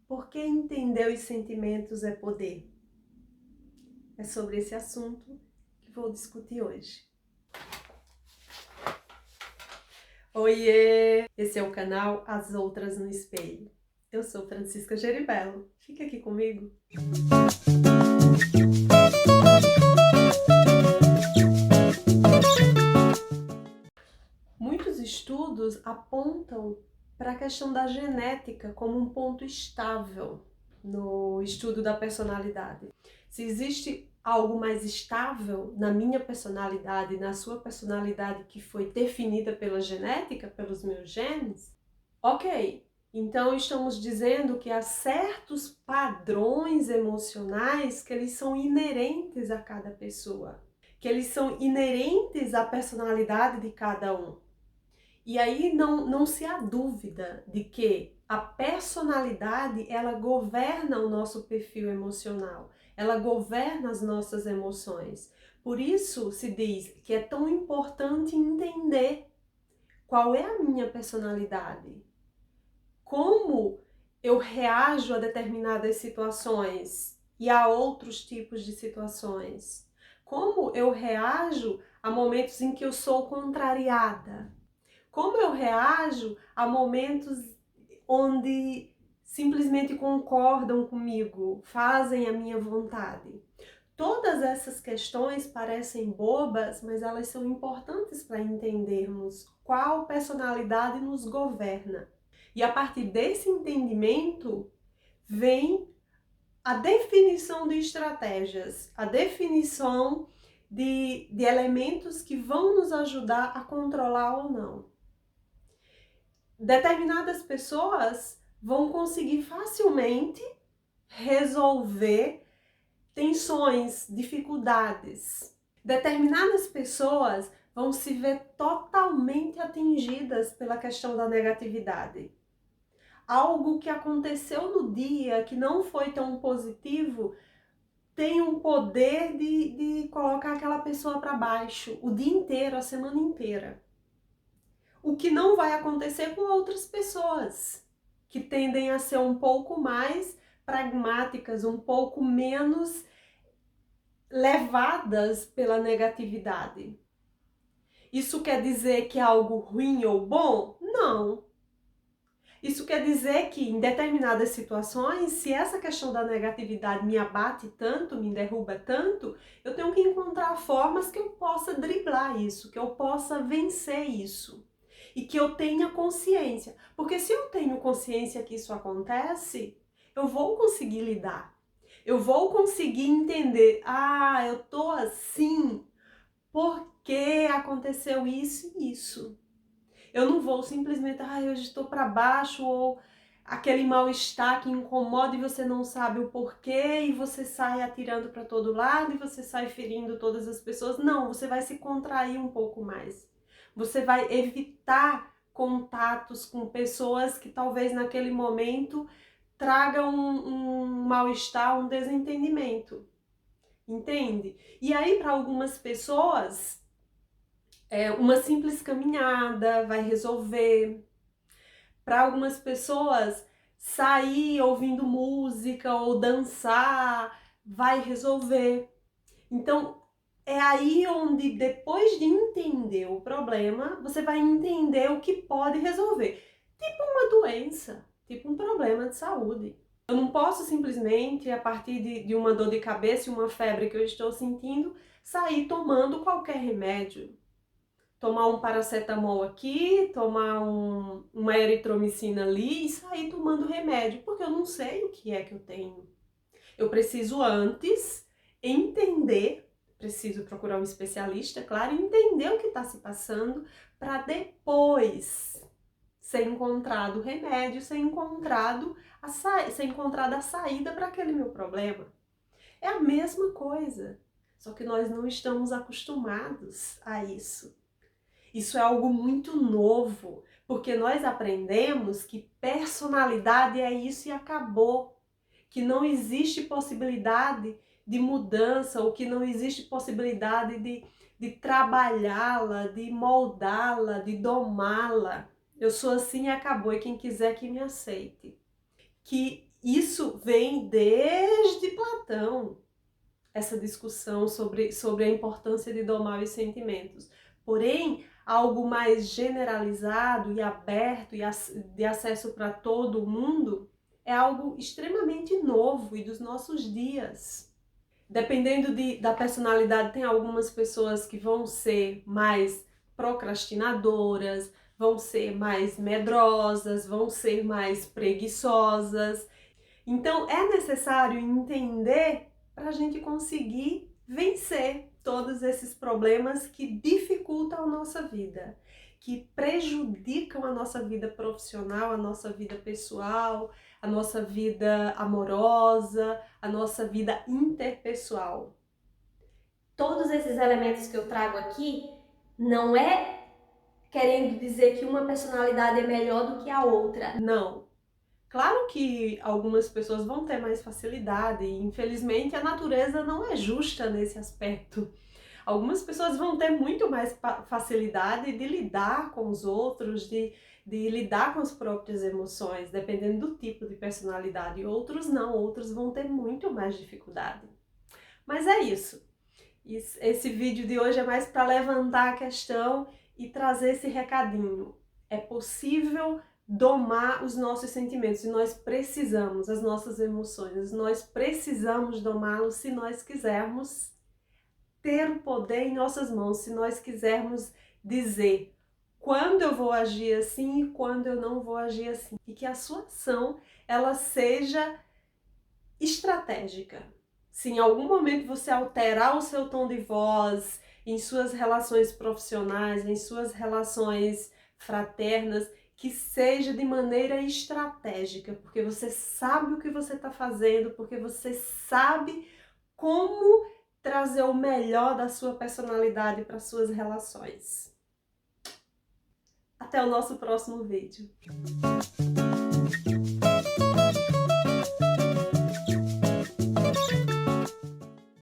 Por que entender os sentimentos é poder? É sobre esse assunto que vou discutir hoje. Oiê! Esse é o canal As Outras no Espelho. Eu sou Francisca Geribello. Fica aqui comigo. Muitos estudos apontam para a questão da genética como um ponto estável no estudo da personalidade. Se existe algo mais estável na minha personalidade, na sua personalidade, que foi definida pela genética, pelos meus genes, ok. Então estamos dizendo que há certos padrões emocionais que eles são inerentes a cada pessoa, que eles são inerentes à personalidade de cada um. E aí não se há dúvida de que a personalidade, ela governa o nosso perfil emocional, ela governa as nossas emoções. Por isso se diz que é tão importante entender qual é a minha personalidade, como eu reajo a determinadas situações e a outros tipos de situações, como eu reajo a momentos em que eu sou contrariada. Como eu reajo a momentos onde simplesmente concordam comigo, fazem a minha vontade. Todas essas questões parecem bobas, mas elas são importantes para entendermos qual personalidade nos governa. E a partir desse entendimento vem a definição de estratégias, a definição de elementos que vão nos ajudar a controlar ou não. Determinadas pessoas vão conseguir facilmente resolver tensões, dificuldades. Determinadas pessoas vão se ver totalmente atingidas pela questão da negatividade. Algo que aconteceu no dia que não foi tão positivo tem um poder de colocar aquela pessoa para baixo o dia inteiro, a semana inteira. O que não vai acontecer com outras pessoas, que tendem a ser um pouco mais pragmáticas, um pouco menos levadas pela negatividade. Isso quer dizer que é algo ruim ou bom? Não. Isso quer dizer que em determinadas situações, se essa questão da negatividade me abate tanto, me derruba tanto, eu tenho que encontrar formas que eu possa driblar isso, que eu possa vencer isso. E que eu tenha consciência. Porque se eu tenho consciência que isso acontece, eu vou conseguir lidar. Eu vou conseguir entender, eu tô assim porque aconteceu isso e isso. Eu não vou simplesmente, hoje estou para baixo, ou aquele mal-estar que incomoda e você não sabe o porquê, e você sai atirando para todo lado, e você sai ferindo todas as pessoas. Não, você vai se contrair um pouco mais. Você vai evitar contatos com pessoas que talvez naquele momento tragam um mal-estar, um desentendimento. Entende? E aí, para algumas pessoas, uma simples caminhada vai resolver. Para algumas pessoas, sair ouvindo música ou dançar vai resolver. Então, é aí onde, depois de entender o problema, você vai entender o que pode resolver. Tipo uma doença, tipo um problema de saúde. Eu não posso simplesmente, a partir de uma dor de cabeça e uma febre que eu estou sentindo, sair tomando qualquer remédio. Tomar um paracetamol aqui, tomar uma eritromicina ali e sair tomando remédio, porque eu não sei o que é que eu tenho. Eu preciso antes entender, preciso procurar um especialista, claro, e entender o que está se passando para depois ser encontrado o remédio, ser encontrada a saída para aquele meu problema. É a mesma coisa, só que nós não estamos acostumados a isso. Isso é algo muito novo, porque nós aprendemos que personalidade é isso e acabou. Que não existe possibilidade de mudança, ou que não existe possibilidade de trabalhá-la, de moldá-la, de domá-la. Eu sou assim e acabou, e quem quiser que me aceite. Que Isso vem desde Platão, essa discussão sobre a importância de domar os sentimentos. Porém, algo mais generalizado e aberto e de acesso para todo mundo é algo extremamente novo e dos nossos dias. Dependendo da personalidade, tem algumas pessoas que vão ser mais procrastinadoras, vão ser mais medrosas, vão ser mais preguiçosas. Então é necessário entender para a gente conseguir vencer todos esses problemas que dificultam a nossa vida, que prejudicam a nossa vida profissional, a nossa vida pessoal, a nossa vida amorosa, a nossa vida interpessoal. Todos esses elementos que eu trago aqui não é querendo dizer que uma personalidade é melhor do que a outra. Não. Claro que algumas pessoas vão ter mais facilidade e, infelizmente, a natureza não é justa nesse aspecto. Algumas pessoas vão ter muito mais facilidade de lidar com os outros, de lidar com as próprias emoções, dependendo do tipo de personalidade. Outros não, outros vão ter muito mais dificuldade. Mas é isso. Esse vídeo de hoje é mais para levantar a questão e trazer esse recadinho. É possível domar os nossos sentimentos e nós precisamos, as nossas emoções, nós precisamos domá-los se nós quisermos ter o poder em nossas mãos, se nós quisermos dizer quando eu vou agir assim e quando eu não vou agir assim. E que a sua ação, ela seja estratégica. Se em algum momento você alterar o seu tom de voz em suas relações profissionais, em suas relações fraternas, que seja de maneira estratégica, porque você sabe o que você está fazendo, porque você sabe como trazer o melhor da sua personalidade para suas relações. Até o nosso próximo vídeo.